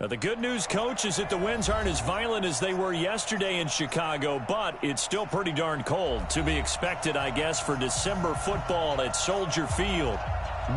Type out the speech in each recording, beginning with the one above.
Now, the good news, Coach, is that the winds aren't as violent as they were yesterday in Chicago, but it's still pretty darn cold. To be expected, I guess, for December football at Soldier Field.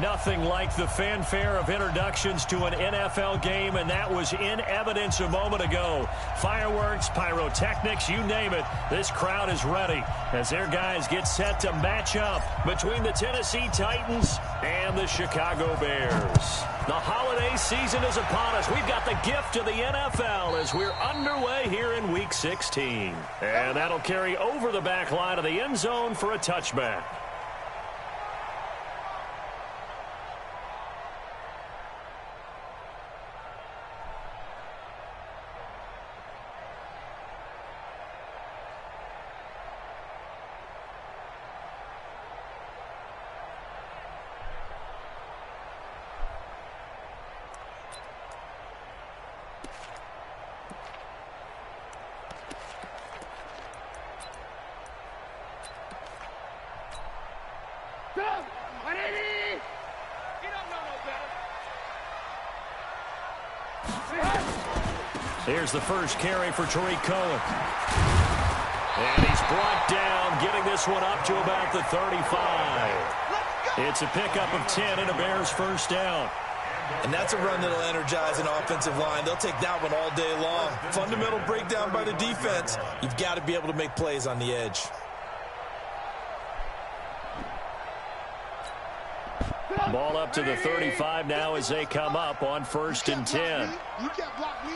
Nothing like the fanfare of introductions to an NFL game, and that was in evidence a moment ago. Fireworks, pyrotechnics, you name it, this crowd is ready as their guys get set to match up between the Tennessee Titans and the Chicago Bears. The holiday season is upon us. We've got the gift of the NFL as we're underway here in Week 16. And that'll carry over the back line of the end zone for a touchback. Here's the first carry for Tariq Cohen. And he's brought down, getting this one up to about the 35. It's a pickup of 10 and a Bears first down. And that's a run that'll energize an offensive line. They'll take that one all day long. Fundamental breakdown by the defense. You've got to be able to make plays on the edge. Ball up to the 35 now as they come up on 1st and 10. You can't block me.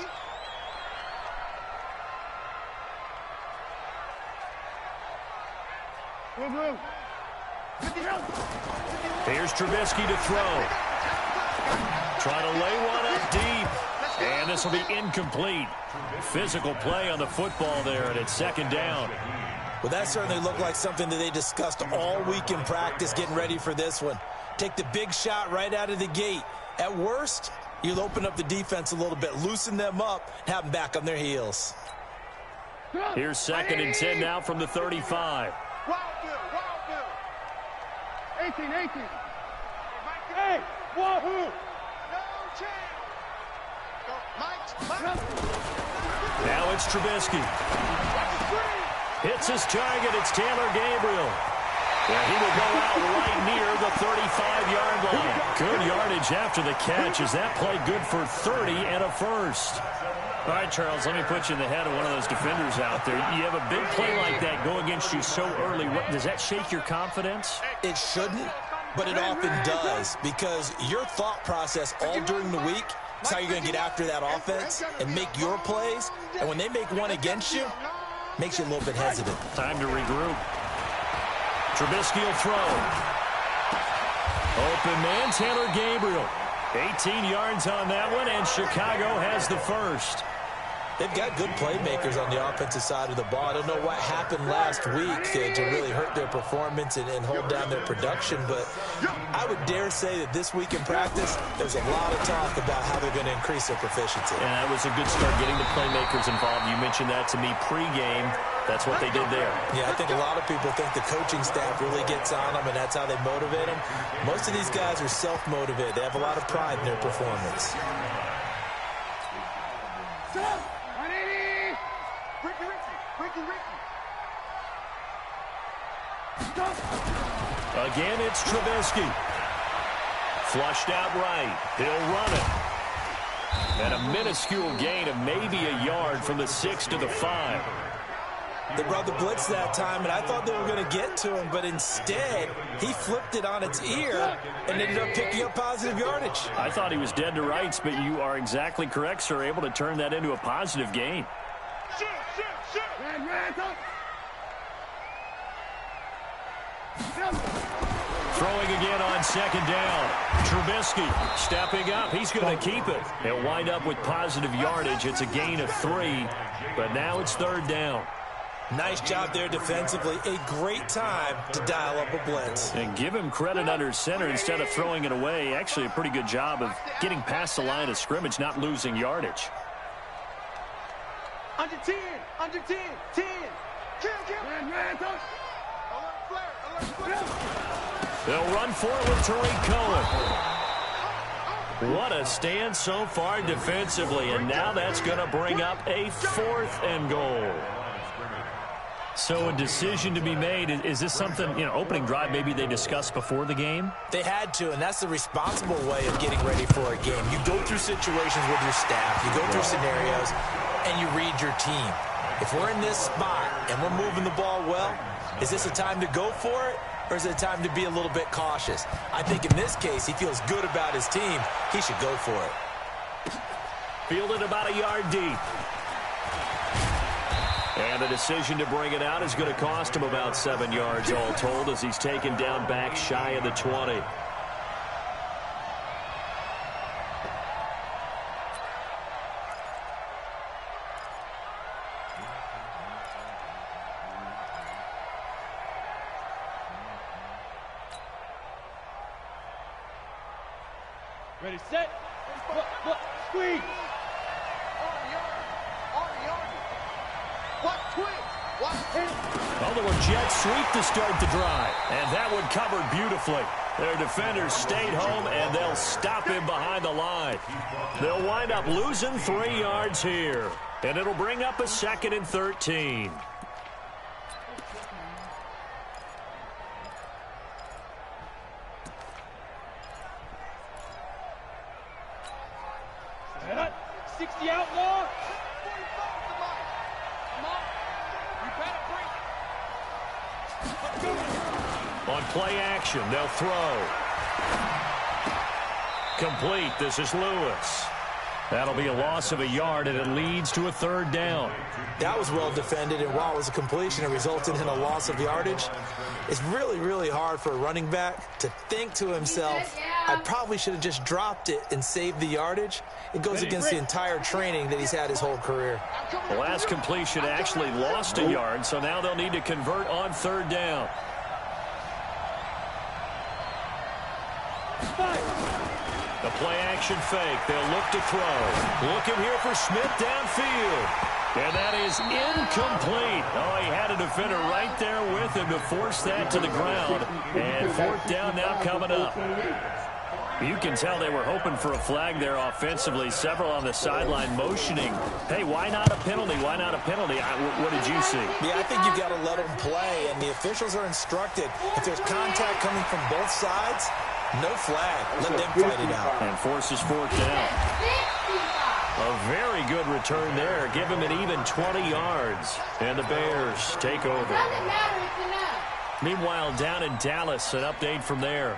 Here's Trubisky to throw. Trying to lay one up deep. And this will be incomplete. Physical play on the football there, and it's 2nd down. Well, that certainly looked like something that they discussed all week in practice getting ready for this one. Take the big shot right out of the gate. At worst, you'll open up the defense a little bit, loosen them up, have them back on their heels. Here's 2nd and 10 now from the 35. 18. Hey, wahoo! No chance. Now it's Trubisky. Hits his target. It's Taylor Gabriel. And he will go out right near the 35-yard line. Good yardage after the catch. Is that play good for 30 and a first? All right, Charles, let me put you in the head of one of those defenders out there. You have a big play like that go against you so early. Does that shake your confidence? It shouldn't, but it often does, because your thought process all during the week is how you're going to get after that offense and make your plays. And when they make one against you, it makes you a little bit hesitant. Time to regroup. Trubisky will throw. Open man, Taylor Gabriel. 18 yards on that one, and Chicago has the first. They've got good playmakers on the offensive side of the ball. I don't know what happened last week to really hurt their performance and hold down their production, but I would dare say that this week in practice, there's a lot of talk about how they're going to increase their proficiency. And that was a good start, getting the playmakers involved. You mentioned that to me pregame. That's what they did there. Yeah, I think a lot of people think the coaching staff really gets on them, and that's how they motivate them. Most of these guys are self-motivated. They have a lot of pride in their performance. Again, it's Trubisky. Flushed out right. He'll run it. And a minuscule gain of maybe a yard from the 6 to the 5. They brought the blitz that time, and I thought they were going to get to him, but instead, he flipped it on its ear and ended up picking up positive yardage. I thought he was dead to rights, but you are exactly correct, sir, able to turn that into a positive gain. Throwing again on 2nd down. Trubisky stepping up. He's going to keep it. He'll wind up with positive yardage. It's a gain of 3, but now it's 3rd down. Nice job there defensively. A great time to dial up a blitz. And give him credit under center instead of throwing it away. Actually, a pretty good job of getting past the line of scrimmage, not losing yardage. Under 10, 10. They'll run for it with Tariq Cohen. What a stand so far defensively, and now that's going to bring up a 4th and goal. So a decision to be made. Is this something, opening drive maybe they discussed before the game? They had to, and that's the responsible way of getting ready for a game. You go through situations with your staff, you go through scenarios, and you read your team. If we're in this spot and we're moving the ball well, is this a time to go for it, or is it a time to be a little bit cautious? I think in this case, he feels good about his team. He should go for it. Fielded about a yard deep. And the decision to bring it out is going to cost him about 7 yards all told as he's taken down back shy of the 20. Ready, set. Squeeze. What twig? What hit? Well, there were jet sweep to start the drive, and that one covered beautifully. Their defenders stayed home, and they'll stop him behind the line. They'll wind up losing 3 yards here, and it'll bring up a 2nd and 13. Set. 60 outlaw. On play action, they'll throw. Complete. This is Lewis. That'll be a loss of a yard, and it leads to a 3rd down. That was well defended, and while it was a completion, it resulted in a loss of yardage. It's really, really hard for a running back to think to himself, I probably should have just dropped it and saved the yardage. It goes against the entire training that he's had his whole career. The last completion actually lost a yard, so now they'll need to convert on 3rd down. The play-action fake. They'll look to throw. Looking here for Smith downfield. And that is incomplete. Oh, he had a defender right there with him to force that to the ground. And 4th down now coming up. You can tell they were hoping for a flag there offensively. Several on the sideline motioning. Hey, why not a penalty? Why not a penalty? What did you see? Yeah, I think you've got to let them play, and the officials are instructed. If there's contact coming from both sides, no flag. Let them fight it out. And forces 4th down. A very good return there. Give him an even 20 yards. And the Bears take over. Meanwhile, down in Dallas, an update from there.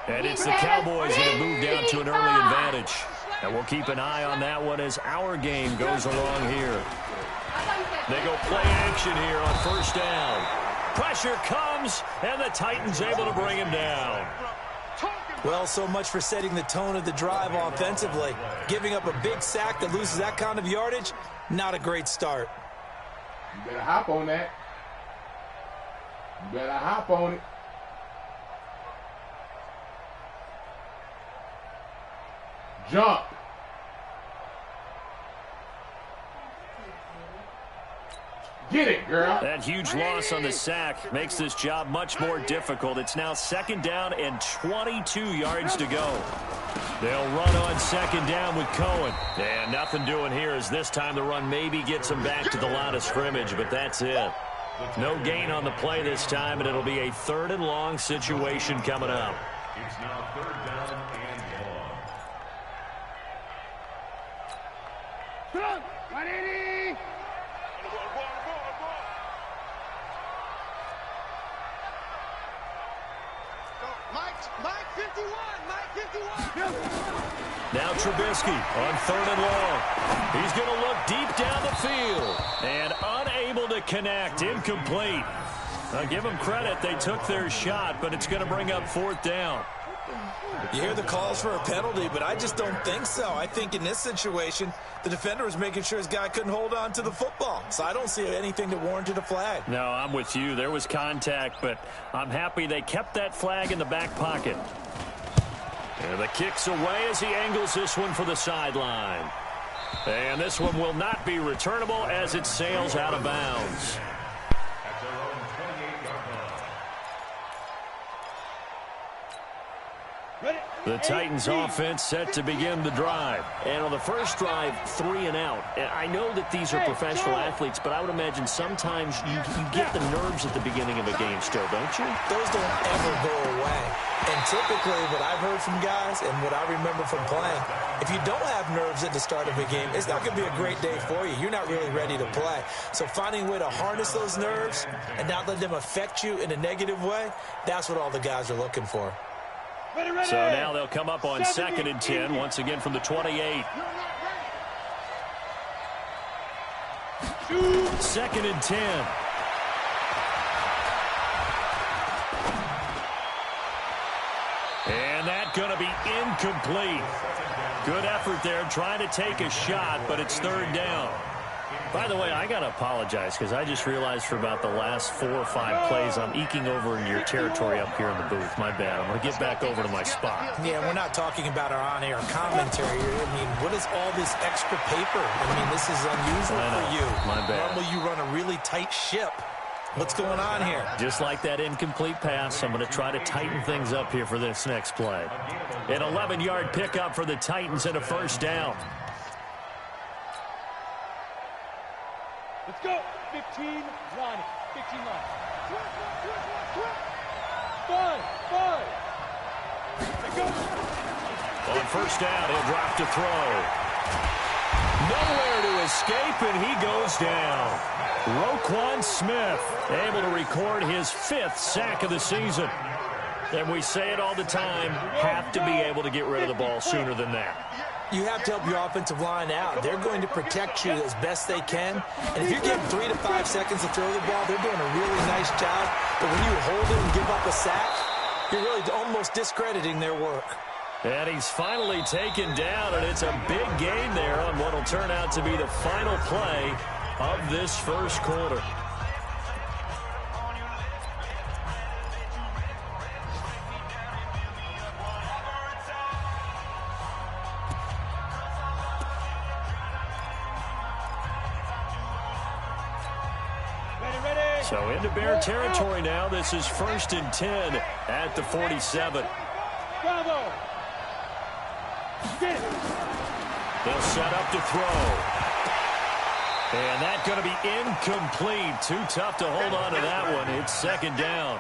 And it's the Cowboys that have moved down to an early advantage. And we'll keep an eye on that one as our game goes along here. They go play action here on 1st down. Pressure comes, and the Titans able to bring him down. Well, so much for setting the tone of the drive offensively. Giving up a big sack that loses that kind of yardage, not a great start. You better hop on that. You better hop on it. Jump. Get it, girl. That huge loss on the sack makes this job much more difficult. It's now 2nd down and 22 yards to go. They'll run on 2nd down with Cohen. And nothing doing here as this time the run maybe gets them back to the line of scrimmage, but that's it. No gain on the play this time, and it'll be a 3rd and long situation coming up. It's now 3rd down and 1. 180. Mike 51. Mike 51. Now Trubisky on 3rd and long. He's going to look deep down the field and unable to connect. Incomplete. I'll give them credit. They took their shot, but it's going to bring up 4th down. You hear the calls for a penalty, but I just don't think so. I think in this situation, the defender was making sure his guy couldn't hold on to the football. So I don't see anything that warranted a flag. No, I'm with you. There was contact, but I'm happy they kept that flag in the back pocket. And the kick's away as he angles this one for the sideline. And this one will not be returnable as it sails out of bounds. At their own 28-yard line. Ready. The Titans offense set to begin the drive. And on the first drive, 3 and out. And I know that these are professional athletes, but I would imagine sometimes you get the nerves at the beginning of a game still, don't you? Those don't ever go away. And typically what I've heard from guys and what I remember from playing, if you don't have nerves at the start of a game, it's not going to be a great day for you. You're not really ready to play. So finding a way to harness those nerves and not let them affect you in a negative way, that's what all the guys are looking for. So now they'll come up on 2nd and 10, once again from the 28. 2nd and 10. And that's going to be incomplete. Good effort there, trying to take a shot, but it's 3rd down. By the way, I got to apologize because I just realized for about the last 4 or 5 plays I'm eking over into your territory up here in the booth. My bad. I'm going to get back over to my spot. Yeah, we're not talking about our on-air commentary. I mean, what is all this extra paper? I mean, this is unusual for you. My bad. Normally you run a really tight ship. What's going on here? Just like that incomplete pass, I'm going to try to tighten things up here for this next play. An 11-yard pickup for the Titans and a 1st down. Let's go. 15 line. 15 line. 5. Let's go. On 1st down, he'll drop to throw. Nowhere to escape, and he goes down. Roquan Smith able to record his 5th sack of the season. And we say it all the time, have to be able to get rid of the ball sooner than that. You have to help your offensive line out. They're going to protect you as best they can. And if you're getting 3 to 5 seconds to throw the ball, they're doing a really nice job. But when you hold it and give up a sack, you're really almost discrediting their work. And he's finally taken down, and it's a big gain there on what will turn out to be the final play of this 1st quarter. So into Bear territory now. This is 1st and 10 at the 47. Bravo. They'll set up to throw. And that's going to be incomplete. Too tough to hold on to that one. It's 2nd down.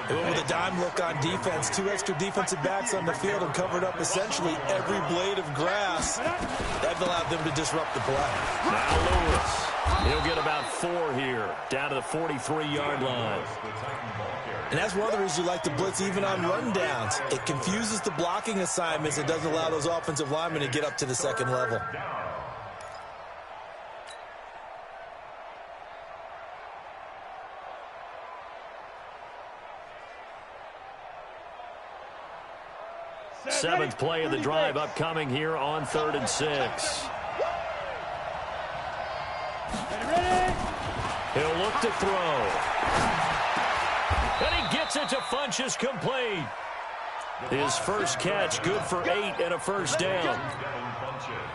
They went with a dime look on defense. 2 extra defensive backs on the field and covered up essentially every blade of grass. That allowed them to disrupt the play. Now Lewis. He'll get about 4 here, down to the 43-yard line. And that's one of the reasons you like to blitz even on rundowns. It confuses the blocking assignments. It doesn't allow those offensive linemen to get up to the 2nd level. Seventh play of the drive upcoming here on 3rd and 6. He'll look to throw. And he gets it to Funchess complete. His first catch good for 8 and a 1st down.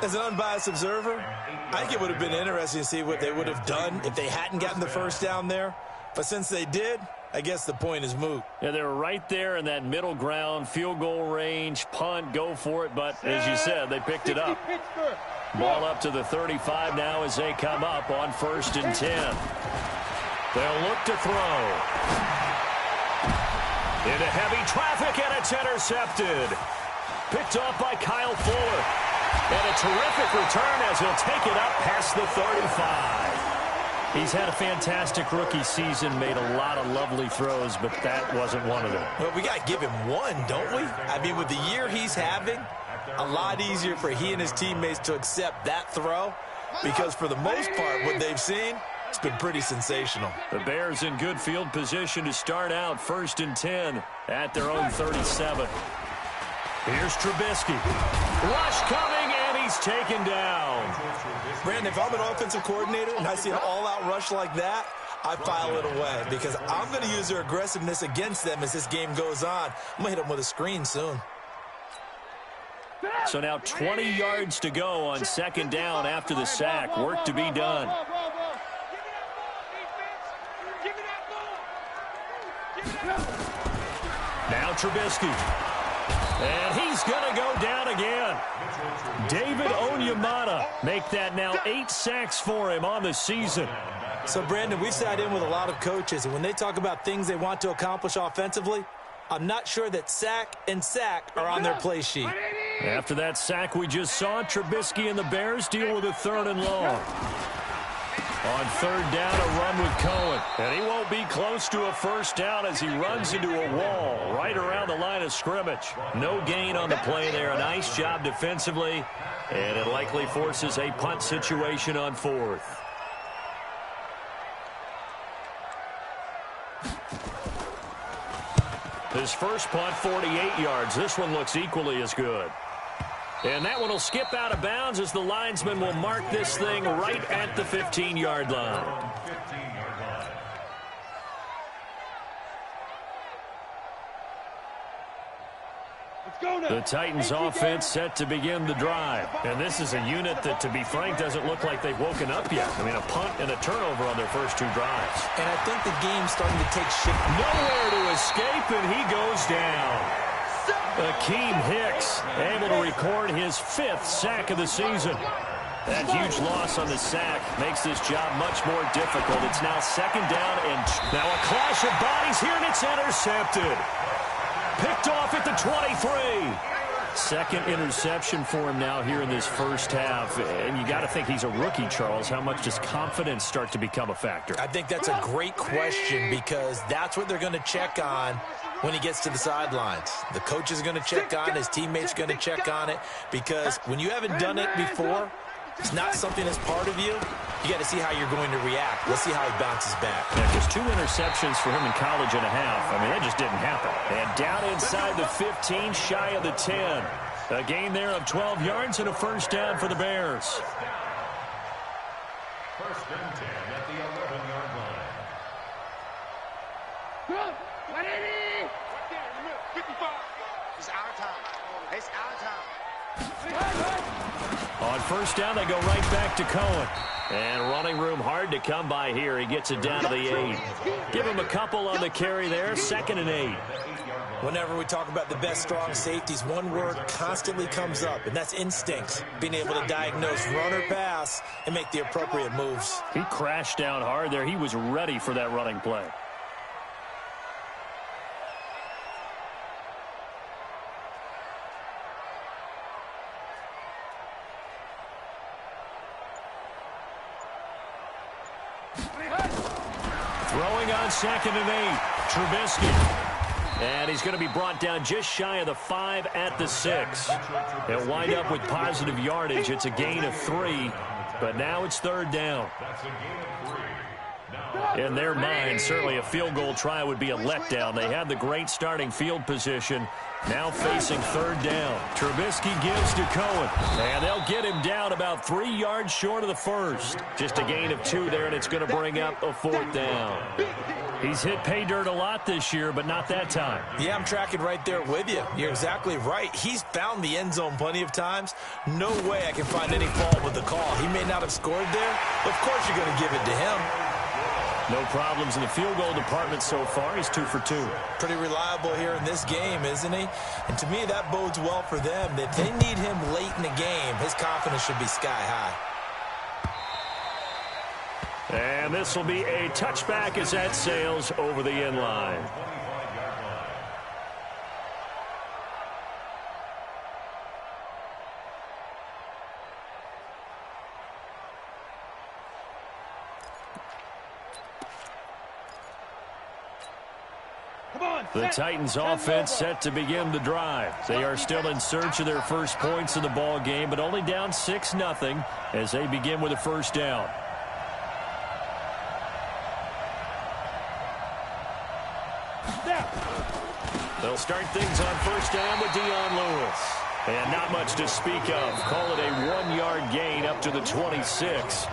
As an unbiased observer, I think it would have been interesting to see what they would have done if they hadn't gotten the 1st down there. But since they did, I guess the point is moot. Yeah, they were right there in that middle ground, field goal range, punt, go for it. But as you said, they picked it up. Ball up to the 35 now as they come up on 1st and 10. They'll look to throw. Into heavy traffic, and it's intercepted. Picked off by Kyle Fuller. And a terrific return as he'll take it up past the 35. He's had a fantastic rookie season, made a lot of lovely throws, but that wasn't one of them. Well, we got to give him one, don't we? I mean, with the year he's having, a lot easier for he and his teammates to accept that throw because for the most part, what they've seen, it's been pretty sensational. The Bears in good field position to start out 1st and 10 at their own 37. Here's Trubisky. Rush coming, and he's taken down. Brandon, if I'm an offensive coordinator and I see an all-out rush like that, I file it away because I'm going to use their aggressiveness against them as this game goes on. I'm going to hit them with a screen soon. So now 20 yards to go on 2nd down after the sack. Work to be done. Now Trubisky. And he's going to go down again. David Onyemata make that now 8 sacks for him on the season. So, Brandon, we've sat in with a lot of coaches, and when they talk about things they want to accomplish offensively, I'm not sure that sack and sack are on their play sheet. After that sack we just saw, Trubisky and the Bears deal with a 3rd and long. On 3rd down, a run with Cohen. And he won't be close to a first down as he runs into a wall right around the line of scrimmage. No gain on the play there. A nice job defensively. And it likely forces a punt situation on 4th. His first punt, 48 yards. This one looks equally as good. And that one will skip out of bounds as the linesman will mark this thing right at the 15-yard line. The Titans offense set to begin the drive. And this is a unit that, to be frank, doesn't look like they've woken up yet. I mean, a punt and a turnover on their first 2 drives. And I think the game's starting to take shape. Nowhere to escape, and he goes down. Akeem Hicks able to record his 5th sack of the season. That huge loss on the sack makes this job much more difficult. It's now 2nd down, and now a clash of bodies here, and it's intercepted. Picked off at the 23. 2nd interception for him now here in this first half. And you got to think he's a rookie, Charles. How much does confidence start to become a factor? I think that's a great question because that's what they're going to check on when he gets to the sidelines. The coach is going to check on, his teammates are going to check on it, because when you haven't done it before, it's not something that's part of you. You got to see how you're going to react. Let's see how he bounces back. Yeah, just 2 interceptions for him in college and a half. I mean, that just didn't happen. And down inside the 15, shy of the 10. A gain there of 12 yards and a first down for the Bears. 1st and 10 at the 11-yard line. It's our time. It's our time. On 1st down, they go right back to Cohen. And running room hard to come by here. He gets it down to the 8. Give him a couple on the carry there. 2nd and 8. Whenever we talk about the best strong safeties, one word constantly comes up, and that's instincts. Being able to diagnose run or pass and make the appropriate moves. He crashed down hard there. He was ready for that running play. Throwing on 2nd and 8. Trubisky. And he's going to be brought down just shy of the 5 at the 6. He'll wind up with positive yardage. It's a gain of 3, but now it's 3rd down. In their mind, certainly a field goal try would be a letdown. They had the great starting field position. Now facing 3rd down. Trubisky gives to Cohen. And they'll get him down about 3 yards short of the 1st. Just a gain of 2 there, and it's going to bring up a 4th down. He's hit pay dirt a lot this year, but not that time. Yeah, I'm tracking right there with you. You're exactly right. He's found the end zone plenty of times. No way I can find any fault with the call. He may not have scored there. Of course you're going to give it to him. No problems in the field goal department so far. He's 2 for 2. Pretty reliable here in this game, isn't he? And to me, that bodes well for them. If they need him late in the game, his confidence should be sky high. And this will be a touchback as that sails over the end line. The Titans offense set to begin the drive. They are still in search of their first points in the ball game, but only down 6-0 as they begin with a 1st down. They'll start things on 1st down with Dion Lewis. And not much to speak of. Call it a 1-yard gain up to the 26.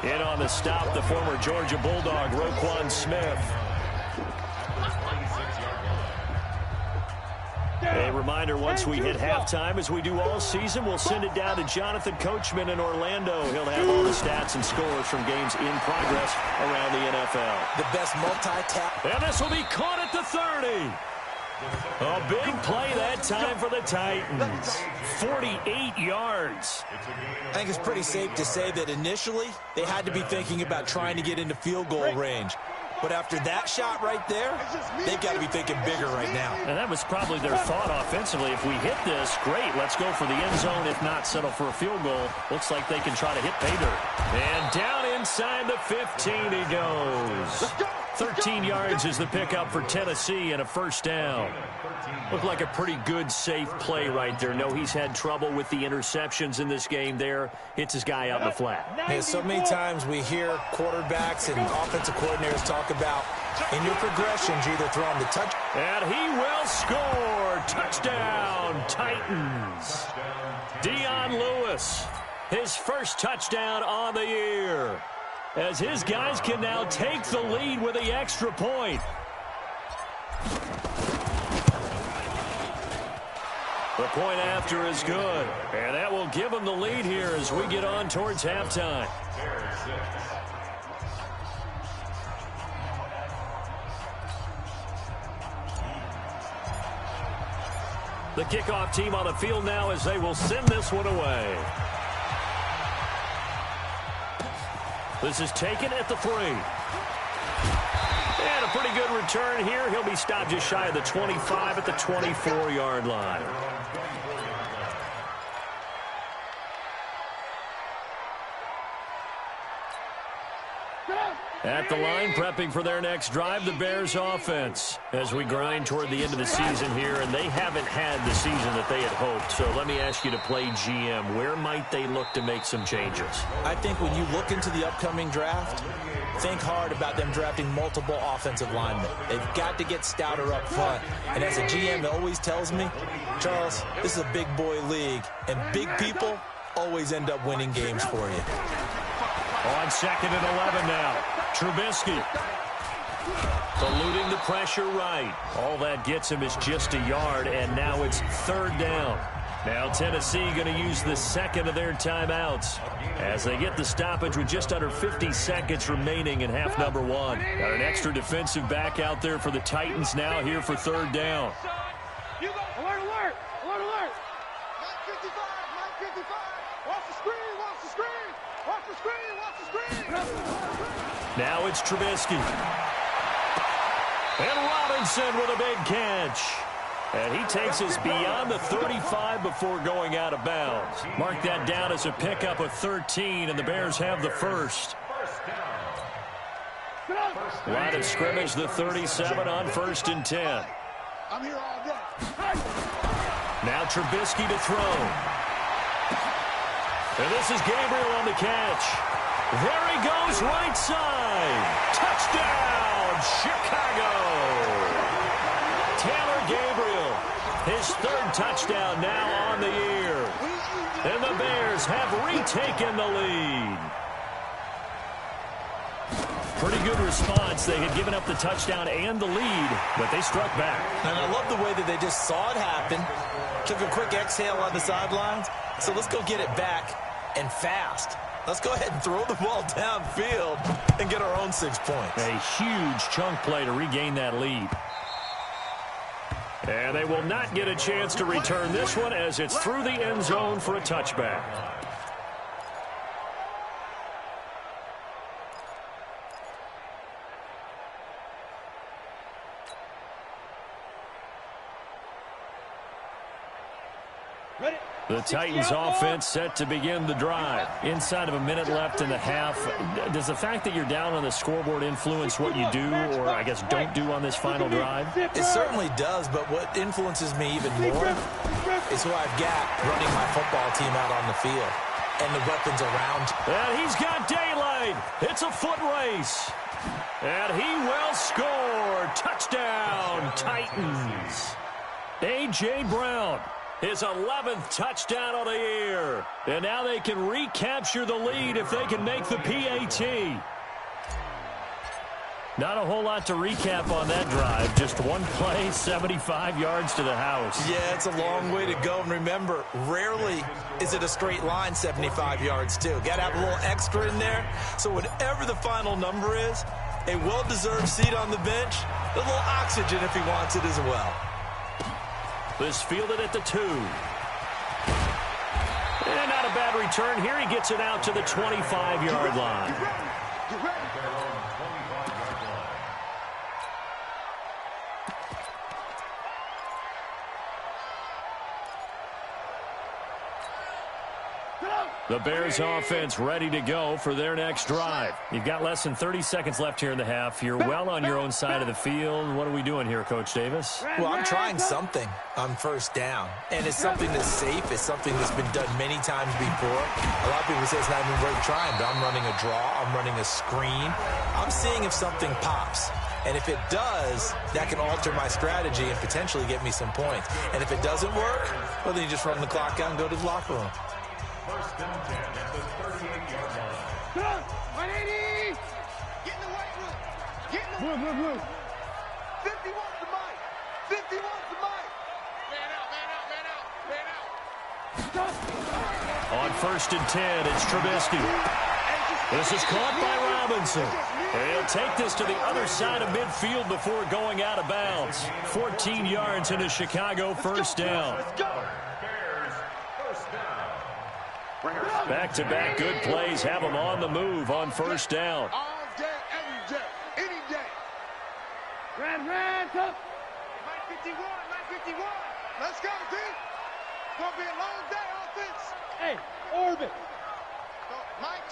In on the stop, the former Georgia Bulldog, Roquan Smith. A reminder, once we hit halftime, as we do all season, we'll send it down to Jonathan Coachman in Orlando. He'll have all the stats and scores from games in progress around the NFL. The best multi-tap. And this will be caught at the 30. A big play that time for the Titans. 48 yards. I think it's pretty safe to say that initially they had to be thinking about trying to get into field goal range. But after that shot right there, they've got to be thinking bigger right now. And that was probably their thought offensively. If we hit this, great, let's go for the end zone. If not, settle for a field goal. Looks like they can try to hit pay dirt. And down inside the 15 he goes. 13 yards is the pickup for Tennessee and a first down. Looked like a pretty good, safe play right there. No, he's had trouble with the interceptions in this game there. Hits his guy out in the flat. Yeah, so many times we hear quarterbacks and offensive coordinators talk about in your progressions, you're either throwing the touch. And he will score. Touchdown, Titans. Dion Lewis, his first touchdown on the year, as his guys can now take the lead with the extra point. The point after is good, and that will give them the lead here as we get on towards halftime. The kickoff team on the field now as they will send this one away. This is taken at the 3. And a pretty good return here. He'll be stopped just shy of the 25 at the 24-yard line. At the line, prepping for their next drive, the Bears offense, as we grind toward the end of the season here, and they haven't had the season that they had hoped. So let me ask you to play GM. Where might they look to make some changes? I think when you look into the upcoming draft, think hard about them drafting multiple offensive linemen. They've got to get stouter up front. And as a GM, it always tells me, Charles, this is a big boy league, and big people always end up winning games for you. On 2nd and 11 now. Trubisky eluding the pressure right. All that gets him is just a yard, and now it's 3rd down. Now Tennessee going to use the second of their timeouts as they get the stoppage with just under 50 seconds remaining in half number 1. Got an extra defensive back out there for the Titans now here for 3rd down. Alert, alert! Alert, alert! 955, 955! Watch the screen, watch the screen! Watch the screen, watch the screen! Now it's Trubisky. And Robinson with a big catch. And he takes us beyond the 35 before going out of bounds. Mark that down as a pickup of 13, and the Bears have the first. Line of scrimmage, the 37 on 1st and 10. I'm here all day. Now Trubisky to throw. And this is Gabriel on the catch. There he goes, right side. Touchdown, Chicago. Taylor Gabriel, his 3rd touchdown now on the year. And the Bears have retaken the lead. Pretty good response. They had given up the touchdown and the lead, but they struck back. And I love the way that they just saw it happen, took a quick exhale on the sidelines. So let's go get it back, and fast. Let's go ahead and throw the ball downfield and get our own 6 points. A huge chunk play to regain that lead. And they will not get a chance to return this one as it's through the end zone for a touchback. The Titans offense set to begin the drive. Inside of a minute left in the half. Does the fact that you're down on the scoreboard influence what you do, or I guess don't do on this final drive? It certainly does, but what influences me even more is who I've got running my football team out on the field and the weapons around. And he's got daylight. It's a foot race. And he will score. Touchdown, Titans. A.J. Brown. His 11th touchdown of the year. And now they can recapture the lead if they can make the PAT. Not a whole lot to recap on that drive. Just one play, 75 yards to the house. Yeah, it's a long way to go. And remember, rarely is it a straight line 75 yards, too. Got to have a little extra in there. So whatever the final number is, a well-deserved seat on the bench, a little oxygen if he wants it as well. This fielded at the 2. And not a bad return here. He gets it out to the 25-yard line. The Bears offense ready to go for their next drive. You've got less than 30 seconds left here in the half. You're well on your own side of the field. What are we doing here, Coach Davis? Well, I'm trying something on first down, and it's something that's safe. It's something that's been done many times before. A lot of people say it's not even worth trying, but I'm running a draw. I'm running a screen. I'm seeing if something pops. And if it does, that can alter my strategy and potentially get me some points. And if it doesn't work, well, then you just run the clock out and go to the locker room. First and 10 at the 38-yard line. 180! Get in the weight room. Get in the weight room. 51's the mic. 51's the mic. Man out, man out, man out, man out. On first and 10, it's Trubisky. This is caught by Robinson. He'll take this to the other side of midfield before going out of bounds. 14 yards into Chicago, first down. Back-to-back good plays have them on the move on first down. All day, every day, any day. Red, up. Mike 51, Mike 51. Let's go, D. Gonna be a long day, offense. Hey, orbit. Mike.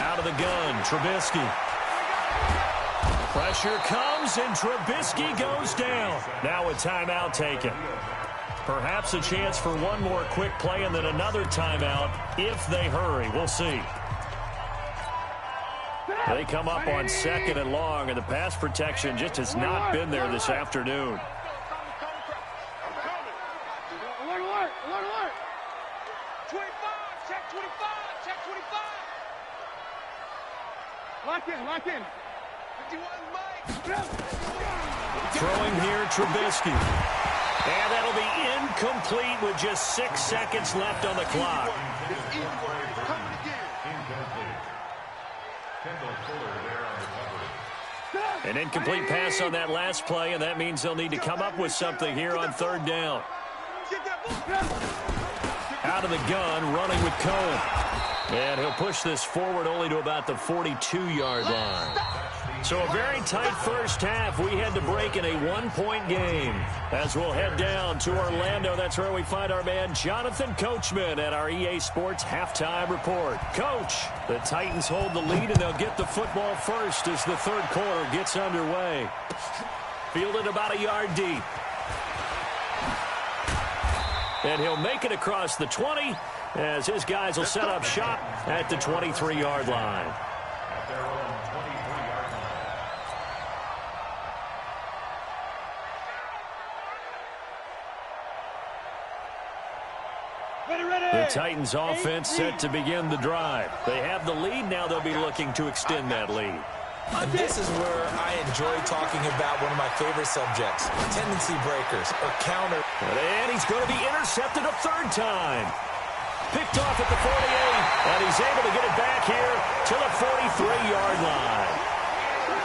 Out of the gun, Trubisky. Pressure comes, and Trubisky goes down. Now a timeout taken. Perhaps a chance for one more quick play and then another timeout if they hurry. We'll see. They come up on second and long, and the pass protection just has not been there this afternoon. Alert. 25, check 25, check 25. Lock in. 51 Mike. Throwing here, Trubisky. And that'll be incomplete with just 6 seconds left on the clock. An incomplete pass on that last play, and that means they'll need to come up with something here on third down. Out of the gun, running with Cohen. And he'll push this forward only to about the 42-yard line. So a very tight first half. We had to break in a one-point game. As we'll head down to Orlando, that's where we find our man Jonathan Coachman at our EA Sports Halftime Report. Coach, the Titans hold the lead, and they'll get the football first as the third quarter gets underway. Fielded about a yard deep. And he'll make it across the 20 as his guys will set up shop at the 23-yard line. The Titans offense set to begin the drive. They have the lead. Now they'll be looking to extend that lead. And this is where I enjoy talking about one of my favorite subjects, tendency breakers or counter. And he's going to be intercepted a third time. Picked off at the 48, and he's able to get it back here to the 43-yard line.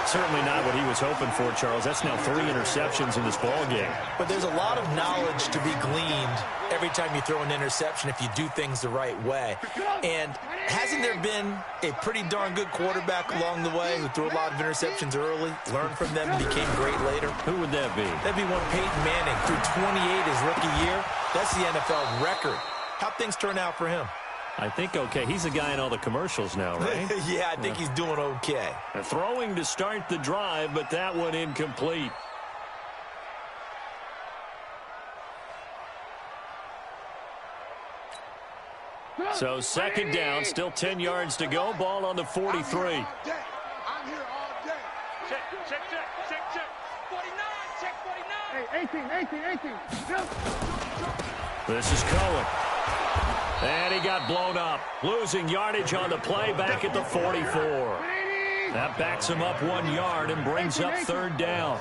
Certainly not what he was hoping for, Charles. That's now 3 interceptions in this ball game. But there's a lot of knowledge to be gleaned every time you throw an interception if you do things the right way. And hasn't there been a pretty darn good quarterback along the way who threw a lot of interceptions early, learned from them, and became great later? Who would that be? That'd be one Peyton Manning. Threw 28 his rookie year. That's the NFL record. How'd things turn out for him? I think okay. He's the guy in all the commercials now, right? Yeah, I think he's doing okay. Throwing to start the drive, but that one incomplete. So second down, still 10 yards to go. Ball on the 43. I'm here all day. Check. 49, check 49. Hey, 18. This is Cohen. And he got blown up. Losing yardage on the play back at the 44. That backs him up 1 yard and brings up third down.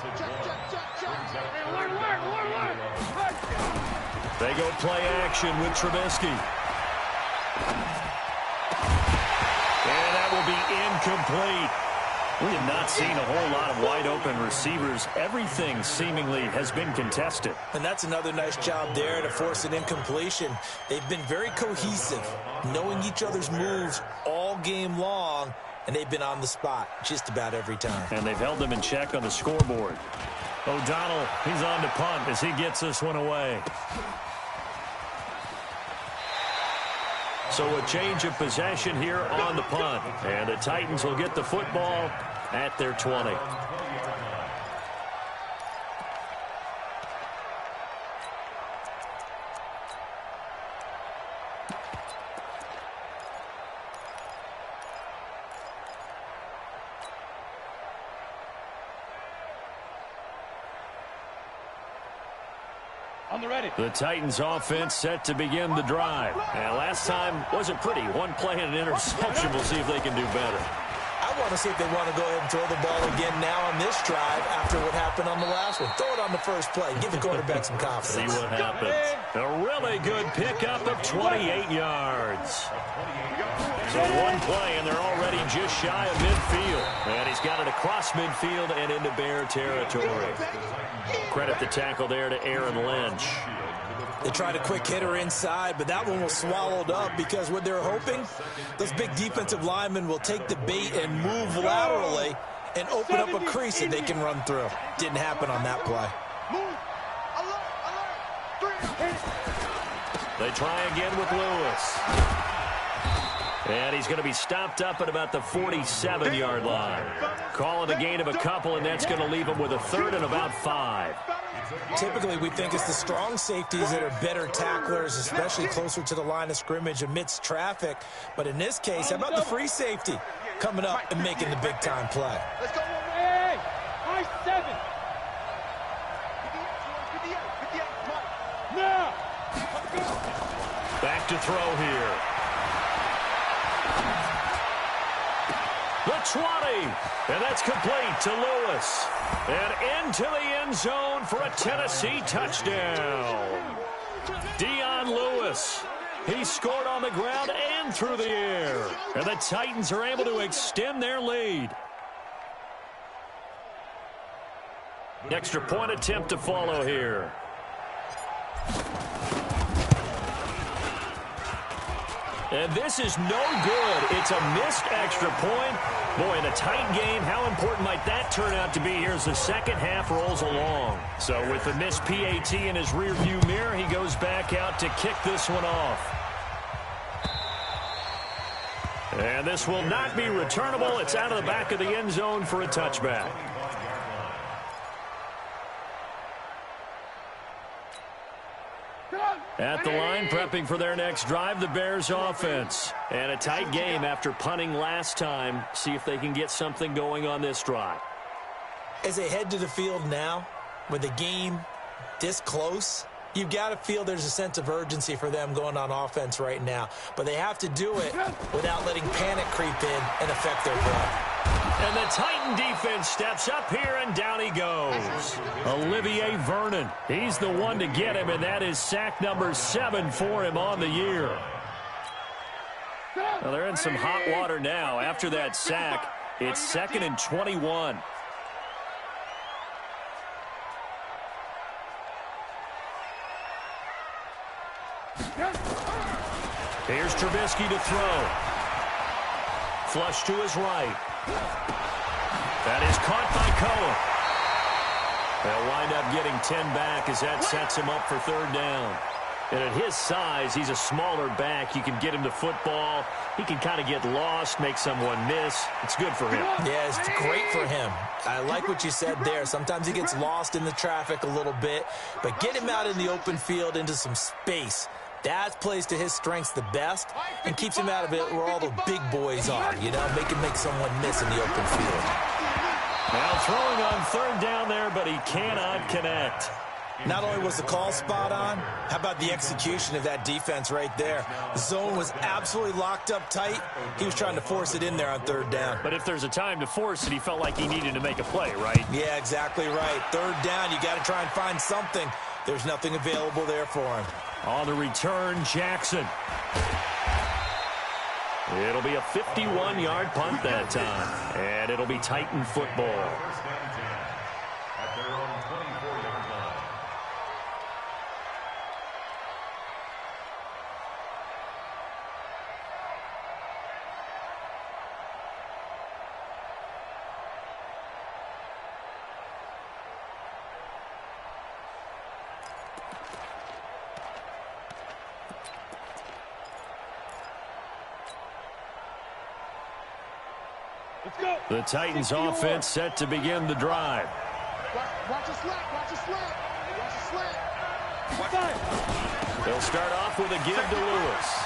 They go play action with Trubisky. And that will be incomplete. We have not seen a whole lot of wide-open receivers. Everything seemingly has been contested. And that's another nice job there to force an incompletion. They've been very cohesive, knowing each other's moves all game long, and they've been on the spot just about every time. And they've held them in check on the scoreboard. O'Donnell, he's on to punt as he gets this one away. So a change of possession here on the punt. And the Titans will get the football at their 20. The Titans offense set to begin the drive. And last time wasn't pretty. One play and an interception. We'll see if they can do better. I want to see if they want to go ahead and throw the ball again now on this drive after what happened on the last one. Throw it on the first play. Give the quarterback some confidence. See what happens. A really good pickup of 28 yards. So one play, and they're already just shy of midfield. And he's got it across midfield and into Bear territory. Credit the tackle there to Aaron Lynch. They tried a quick hitter inside, but that one was swallowed up because what they're hoping, those big defensive linemen will take the bait and move laterally and open up a crease that they can run through. Didn't happen on that play. They try again with Lewis. And he's going to be stopped up at about the 47-yard line. Calling a gain of a couple, and that's going to leave him with a third and about 5. Typically, we think it's the strong safeties that are better tacklers, especially closer to the line of scrimmage amidst traffic. But in this case, how about the free safety coming up and making the big-time play? Let's go. Hey, high 7. Now. Back to throw here. The 20, and that's complete to Lewis. And into the end zone for a Tennessee touchdown. Dion Lewis, he scored on the ground and through the air. And the Titans are able to extend their lead. Extra point attempt to follow here. And this is no good. It's a missed extra point. Boy, in a tight game, how important might that turn out to be here as the second half rolls along? So with the missed PAT in his rearview mirror, he goes back out to kick this one off. And this will not be returnable. It's out of the back of the end zone for a touchback. At the line, prepping for their next drive, the Bears offense. And a tight game after punting last time. See if they can get something going on this drive. As they head to the field now, with the game this close, you've got to feel there's a sense of urgency for them going on offense right now. But they have to do it without letting panic creep in and affect their play. And the Titan defense steps up here, and down he goes. Olivier Vernon, he's the one to get him, and that is sack number 7 for him on the year. Well, they're in some hot water now. After that sack, it's 2nd and 21. Here's Trubisky to throw. Flush to his right. That is caught by Cohen. They'll wind up getting 10 back as that sets him up for 3rd down. And at his size, he's a smaller back. You can get him the football. He can kind of get lost, make someone miss. It's good for him. Yeah, it's great for him. I like what you said there. Sometimes he gets lost in the traffic a little bit, but get him out in the open field into some space. That plays to his strengths the best and keeps him out of it where all the big boys are, you know, make him make someone miss in the open field. Now throwing on 3rd down there, but he cannot connect. Not only was the call spot on, how about the execution of that defense right there? The zone was absolutely locked up tight. He was trying to force it in there on 3rd down. But if there's a time to force it, he felt like he needed to make a play, right? Yeah, exactly right. 3rd down, you got to try and find something. There's nothing available there for him. On the return, Jackson. It'll be a 51-yard punt that time, and it'll be Titan football. First down and 10 at their own 24-yard line. The Titans offense set to begin the drive. Watch a slap, watch a slap, watch a slap. They'll start off with a give to Lewis.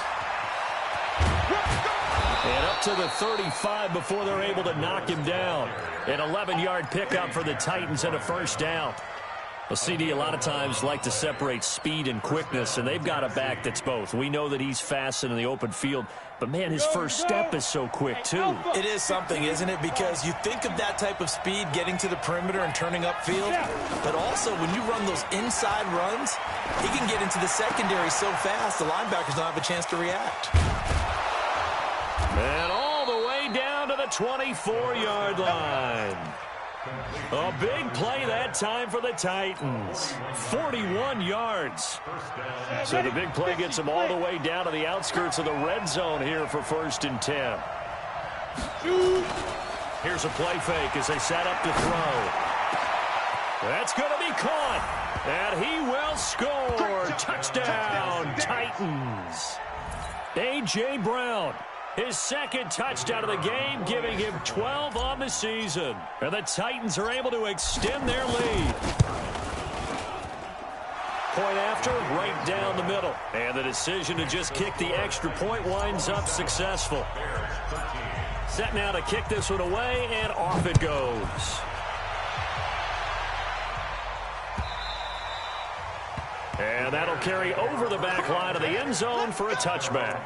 And up to the 35 before they're able to knock him down. An 11-yard pickup for the Titans and a first down. Well, CD, a lot of times like to separate speed and quickness, and they've got a back that's both. We know that he's fast in the open field, but, man, his first step is so quick, too. It is something, isn't it? Because you think of that type of speed getting to the perimeter and turning upfield, but also when you run those inside runs, he can get into the secondary so fast the linebackers don't have a chance to react. And all the way down to the 24-yard line. A big play that time for the Titans. 41 yards. So the big play gets them all the way down to the outskirts of the red zone here for 1st and 10. Here's a play fake as they set up to throw. That's going to be caught. And he will score. Touchdown, Titans. A.J. Brown. His second touchdown of the game, giving him 12 on the season. And the Titans are able to extend their lead. Point after, right down the middle. And the decision to just kick the extra point winds up successful. Set now to kick this one away, and off it goes. And that'll carry over the back line of the end zone for a touchback.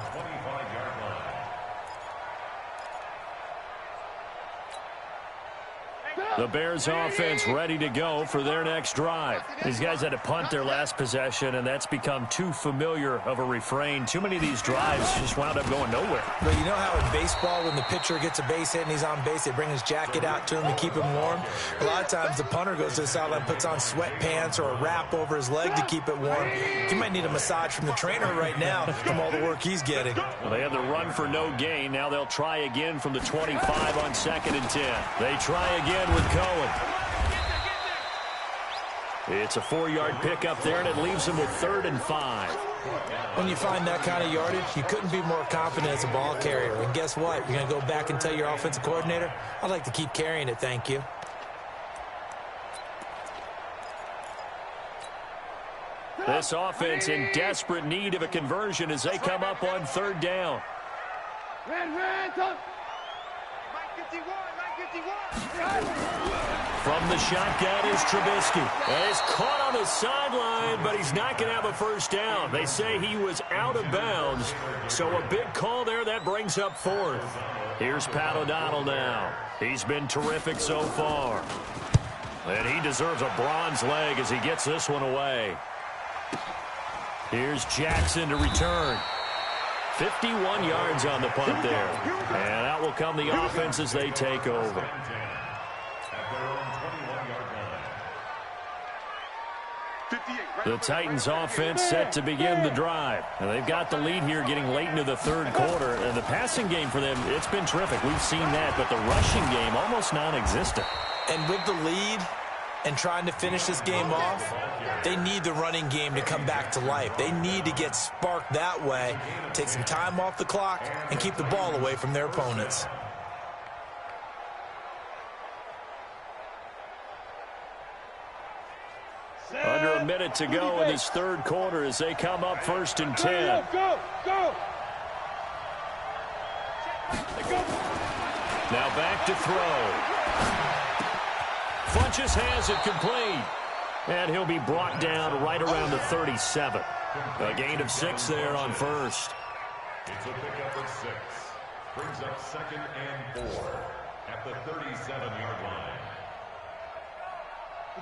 The Bears offense ready to go for their next drive. These guys had to punt their last possession, and that's become too familiar of a refrain. Too many of these drives just wound up going nowhere. But you know how in baseball when the pitcher gets a base hit and he's on base, they bring his jacket out to him to keep him warm? A lot of times the punter goes to the sideline, puts on sweatpants or a wrap over his leg to keep it warm. He might need a massage from the trainer right now from all the work he's getting. Well, they had the run for no gain. Now they'll try again from the 25 on 2nd and 10. They try again with Cohen. It's a 4-yard pickup there, and it leaves him with 3rd and 5. When you find that kind of yardage, you couldn't be more confident as a ball carrier. And guess what? You're going to go back and tell your offensive coordinator, I'd like to keep carrying it, thank you. This offense in desperate need of a conversion as they come up on 3rd down. From the shotgun is Trubisky. And he's caught on the sideline, but he's not going to have a first down. They say he was out of bounds, so a big call there that brings up 4th. Here's Pat O'Donnell now. He's been terrific so far. And he deserves a bronze leg as he gets this one away. Here's Jackson to return. 51 yards on the punt there. And out will come the offense as they take over. The Titans offense set to begin the drive. And they've got the lead here getting late into the 3rd quarter. And the passing game for them, it's been terrific. We've seen that, but the rushing game almost non-existent. And with the lead and trying to finish this game off, they need the running game to come back to life. They need to get sparked that way, take some time off the clock, and keep the ball away from their opponents. Under a minute to go in this 3rd quarter as they come up 1st and 10. Go! Now back to throw. Funchess has it complete. And he'll be brought down right around the 37. A gain of 6 there on 1st. It's a pickup of 6. Brings up 2nd and 4 at the 37-yard line.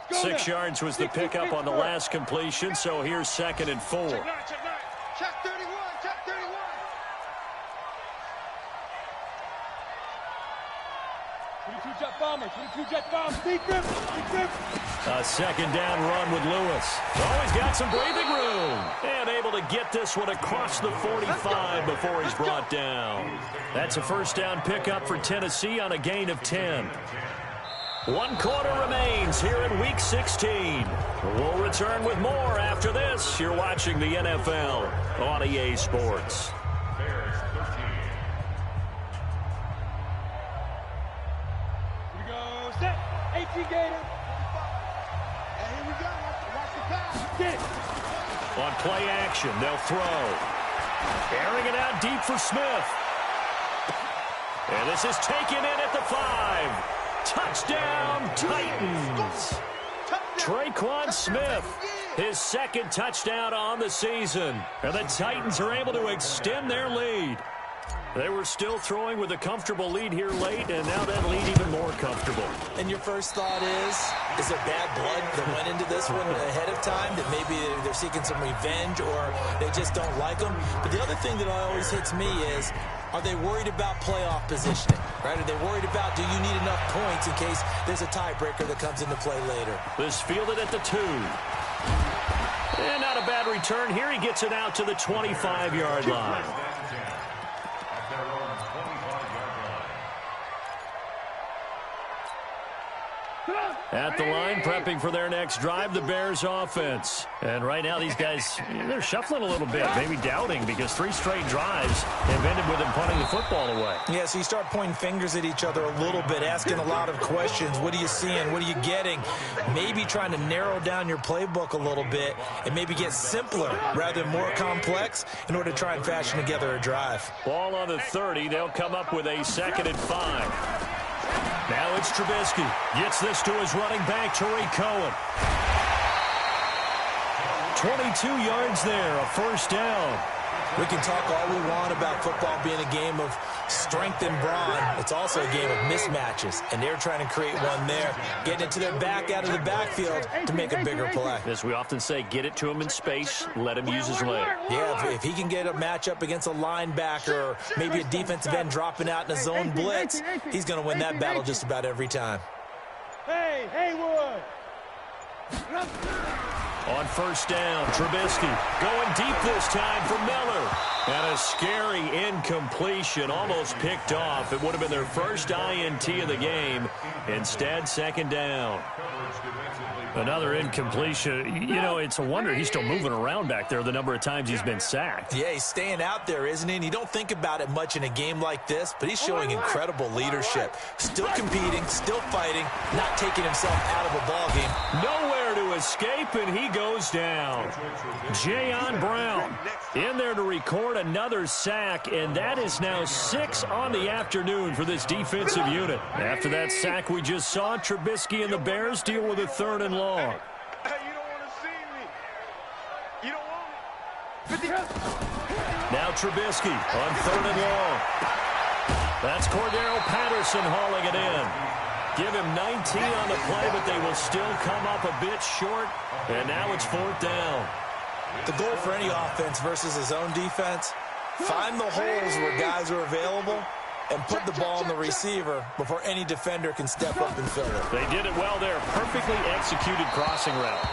6 yards was the pickup on the last completion, so here's 2nd and 4. Check 31, check 31. A second down run with Lewis. Always got some breathing room. And able to get this one across the 45 before he's brought down. That's a first down pickup for Tennessee on a gain of 10. 1 quarter remains here in Week 16. We'll return with more after this. You're watching the NFL on EA Sports. Bears 13. Here we go. Set. 18 Gator. And here we go. Watch the pass. Get it. On play action, they'll throw. Airing it out deep for Smith. And this is taken in at the 5. Touchdown, Titans. Traquan Smith, his second touchdown on the season. And the Titans are able to extend their lead. They were still throwing with a comfortable lead here late, and now that lead even more comfortable. And your first thought is there bad blood that went into this one ahead of time, that maybe they're seeking some revenge or they just don't like them? But the other thing that always hits me is, are they worried about playoff positioning? Right? Are they worried about, do you need enough points in case there's a tiebreaker that comes into play later? This fielded at the 2. And not a bad return here. He gets it out to the 25-yard line. At their own 25-yard line. At the line, prepping for their next drive, the Bears offense. And right now, these guys, they're shuffling a little bit, maybe doubting, because 3 straight drives have ended with them punting the football away. Yeah, so you start pointing fingers at each other a little bit, asking a lot of questions. What are you seeing? What are you getting? Maybe trying to narrow down your playbook a little bit and maybe get simpler rather than more complex in order to try and fashion together a drive. Ball on the 30. They'll come up with a 2nd and 5. Now it's Trubisky. Gets this to his running back, Tariq Cohen. 22 yards there, a first down. We can talk all we want about football being a game of strength and brawn. It's also a game of mismatches, and they're trying to create one there, getting it to their back out of the backfield to make a bigger play. As we often say, get it to him in space, let him use his leg. Yeah, if he can get a matchup against a linebacker or maybe a defensive end dropping out in a zone blitz, he's going to win that battle just about every time. Hey, Haywood. On first down, Trubisky going deep this time for Miller. And a scary incompletion, almost picked off. It would have been their first INT of the game. Instead, 2nd down. Another incompletion. You know, it's a wonder he's still moving around back there the number of times he's been sacked. Yeah, he's staying out there, isn't he? And you don't think about it much in a game like this, but he's showing incredible leadership. Still competing, still fighting, not taking himself out of a ball game. Nowhere to escape, and he goes down. Jayon Brown in there to record another sack, and that is now 6 on the afternoon for this defensive unit. After that sack we just saw, Trubisky and the Bears deal with a 3rd and long. Hey, you don't want to see me. You don't want me. Now Trubisky on 3rd and long. That's Cordero Patterson hauling it in. Give him 19 on the play, but they will still come up a bit short. And now it's 4th down. The goal for any offense versus his own defense, find the holes where guys are available and put the ball on the receiver before any defender can step up and fill it. They did it well there. Perfectly executed crossing route.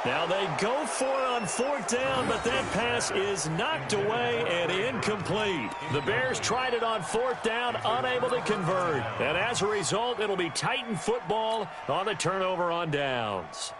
Now they go for it on 4th down, but that pass is knocked away and incomplete. The Bears tried it on 4th down, unable to convert. And as a result, it'll be Titan football on the turnover on downs.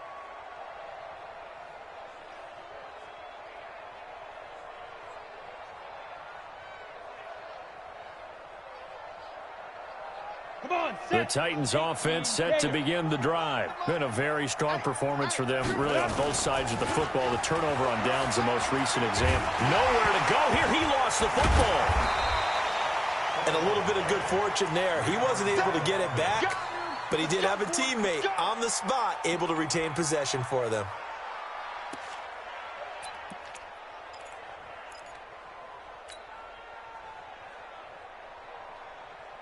The Titans offense set to begin the drive. Been a very strong performance for them, really on both sides of the football. The turnover on downs, the most recent example. Nowhere to go here. He lost the football. And a little bit of good fortune there. He wasn't able to get it back, but he did have a teammate on the spot able to retain possession for them.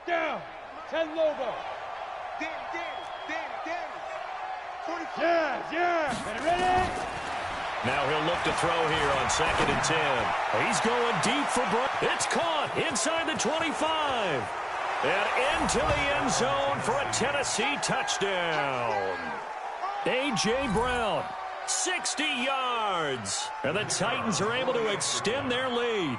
Down. 10 Lobo. Danny. 44. Yeah. Ready? Now he'll look to throw here on 2nd and 10. He's going deep for Brown. It's caught inside the 25. And into the end zone for a Tennessee touchdown. A.J. Brown, 60 yards. And the Titans are able to extend their lead.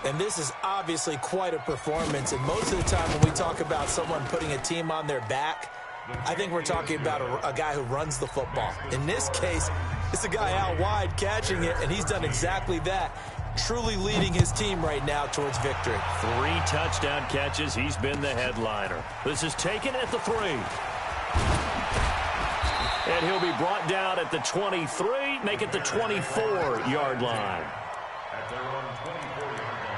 And this is obviously quite a performance. And most of the time when we talk about someone putting a team on their back, I think we're talking about a guy who runs the football. In this case, it's a guy out wide catching it, and he's done exactly that, truly leading his team right now towards victory. 3 touchdown catches. He's been the headliner. This is taken at the 3. And he'll be brought down at the 23, make it the 24-yard line. At their own 24-yard line.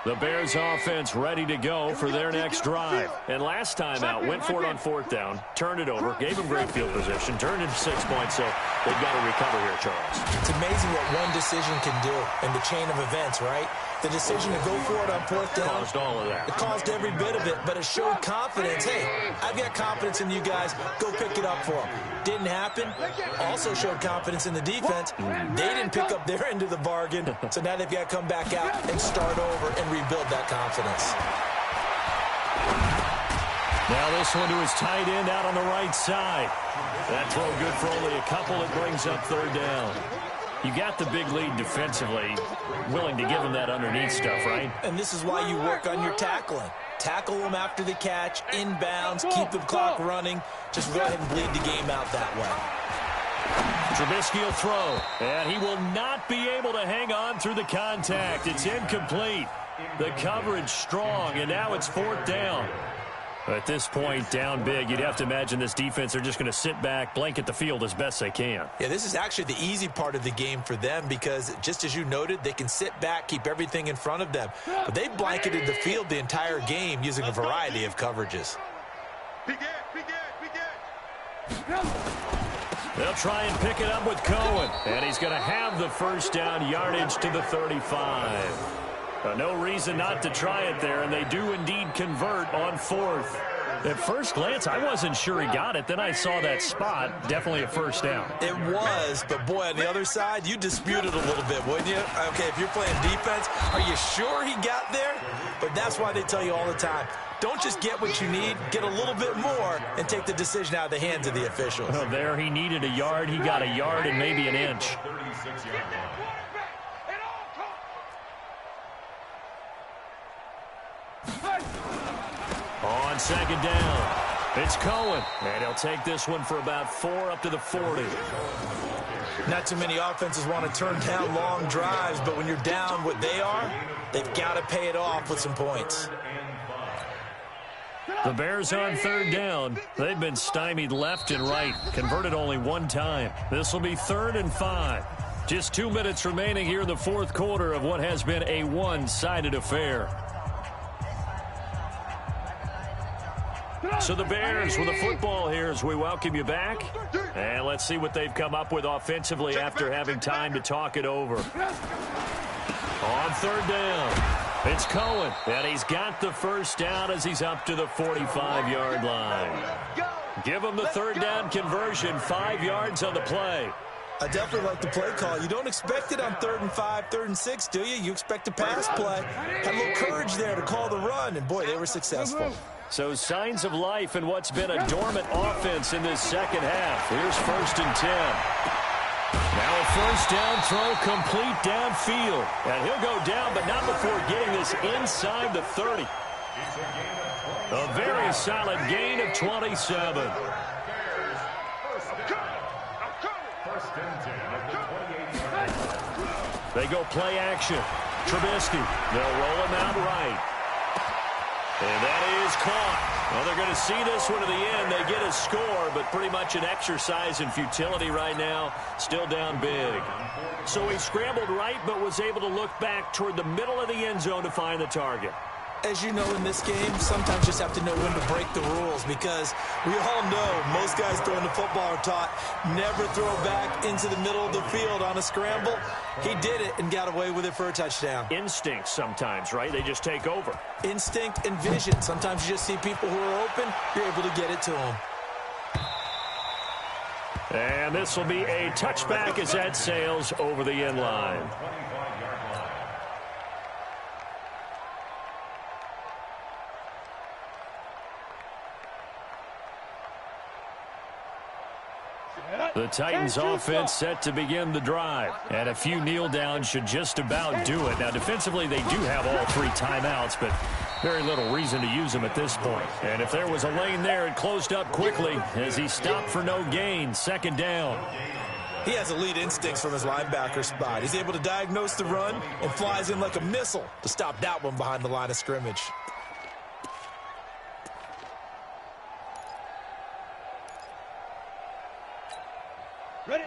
The Bears offense ready to go for their next drive. And last time out, went for it on 4th down, turned it over, gave them great field position, turned it 6 points, so they've got to recover here, Charles. It's amazing what one decision can do in the chain of events, right? The decision to go for it on 4th down. Caused all of that. It caused every bit of it, but it showed confidence. Hey, I've got confidence in you guys. Go pick it up for them. Didn't happen. Also showed confidence in the defense. They didn't pick up their end of the bargain, so now they've got to come back out and start over and rebuild that confidence. Now this one to his tight end out on the right side. That throw good for only a couple. It brings up 3rd down. You got the big lead defensively, willing to give them that underneath stuff, right? And this is why you work on your tackling. Tackle them after the catch, inbounds, keep the clock running. Just go ahead and bleed the game out that way. Trubisky will throw, and he will not be able to hang on through the contact. It's incomplete. The coverage strong, and now it's 4th down. At this point, down big, you'd have to imagine this defense are just going to sit back, blanket the field as best they can. Yeah, this is actually the easy part of the game for them because, just as you noted, they can sit back, keep everything in front of them. But they've blanketed the field the entire game using a variety of coverages. They'll try and pick it up with Cohen, and he's going to have the 1st down, yardage to the 35. No reason not to try it there, and they do indeed convert on 4th. At first glance, I wasn't sure he got it. Then I saw that spot. Definitely a 1st down. It was, but boy, on the other side, you dispute it a little bit, wouldn't you? Okay, if you're playing defense, are you sure he got there? But that's why they tell you all the time, don't just get what you need, get a little bit more, and take the decision out of the hands of the officials. Oh, there he needed a yard. He got a yard and maybe an inch. On 2nd down, it's Cohen, and he'll take this one for about 4 up to the 40. Not too many offenses want to turn down long drives, but when you're down what they are, they've got to pay it off with some points. The Bears on 3rd down. They've been stymied left and right, converted only 1 time. This will be 3rd and 5. Just 2 minutes remaining here in the 4th quarter of what has been a one-sided affair. So the Bears with the football here as we welcome you back. And let's see what they've come up with offensively after having time to talk it over. On 3rd down, it's Cohen. And he's got the 1st down as he's up to the 45-yard line. Give him the 3rd down conversion, 5 yards on the play. I definitely like the play call. You don't expect it on 3rd and 5, 3rd and 6, do you? You expect a pass play. Had a little courage there to call the run, and boy, they were successful. So signs of life in what's been a dormant offense in this 2nd half. Here's 1st and 10. Now a 1st down throw complete downfield. And he'll go down, but not before getting this inside the 30. A very solid gain of 27. They go play action. Trubisky. They'll roll him out right. And that is caught. Well, they're going to see this one to the end. They get a score, but pretty much an exercise in futility right now. Still down big. So he scrambled right, but was able to look back toward the middle of the end zone to find the target. As you know, in this game, sometimes you just have to know when to break the rules because we all know most guys throwing the football are taught never throw back into the middle of the field on a scramble. He did it and got away with it for a touchdown. Instinct sometimes, right? They just take over. Instinct and vision. Sometimes you just see people who are open, you're able to get it to them. And this will be a touchback as that sails over the end line. The Titans offense set to begin the drive. And a few kneel downs should just about do it. Now, defensively, they do have all 3 timeouts, but very little reason to use them at this point. And if there was a lane there, it closed up quickly as he stopped for no gain. 2nd down. He has elite instincts from his linebacker spot. He's able to diagnose the run and flies in like a missile to stop that one behind the line of scrimmage.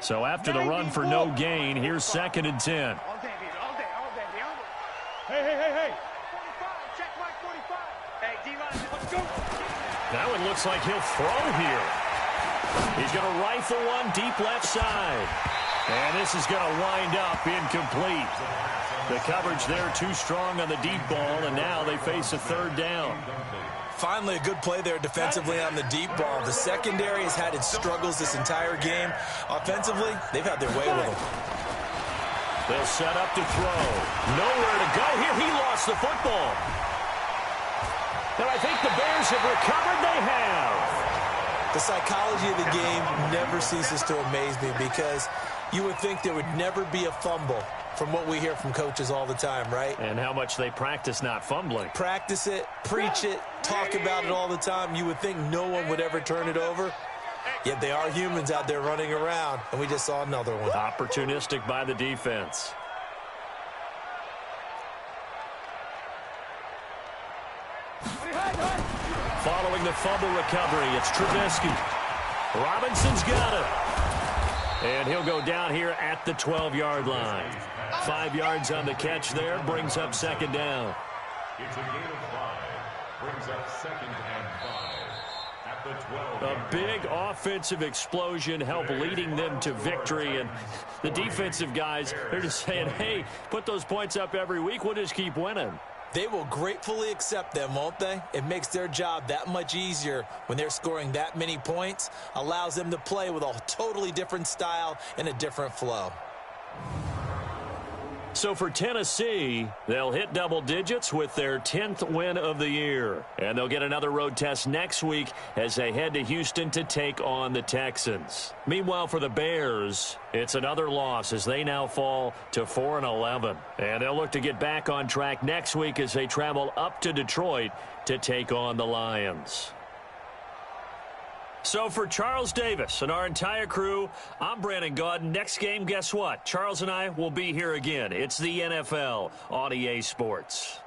So after the run for no gain, here's 2nd and 10. All day, Hey. 45, check mark 45. Hey, D-line, let's go. That one looks like he'll throw here. He's going to rifle one deep left side. And this is going to wind up incomplete. The coverage there too strong on the deep ball, and now they face a 3rd down. Finally, a good play there defensively on the deep ball. The secondary has had its struggles this entire game. Offensively, they've had their way with them. They'll set up to throw. Nowhere to go here. He lost the football. And I think the Bears have recovered. They have. The psychology of the game never ceases to amaze me because you would think there would never be a fumble from what we hear from coaches all the time, right? And how much they practice not fumbling. Practice it, preach it, talk about it all the time. You would think no one would ever turn it over. Yet they are humans out there running around, and we just saw another one. Opportunistic by the defense. Following the fumble recovery, it's Trubisky. Robinson's got it. And he'll go down here at the 12-yard line. 5 yards on the catch there, brings up 2nd down. It's a gain of 5. Brings up 2nd and 5 at the 12. A big offensive explosion helped leading them to victory. And the defensive guys, they're just saying, hey, put those points up every week. We'll just keep winning. They will gratefully accept them, won't they? It makes their job that much easier when they're scoring that many points. Allows them to play with a totally different style and a different flow. So for Tennessee, they'll hit double digits with their 10th win of the year. And they'll get another road test next week as they head to Houston to take on the Texans. Meanwhile, for the Bears, it's another loss as they now fall to 4-11. And they'll look to get back on track next week as they travel up to Detroit to take on the Lions. So for Charles Davis and our entire crew, I'm Brandon Gaudin. Next game, guess what? Charles and I will be here again. It's the NFL on EA Sports.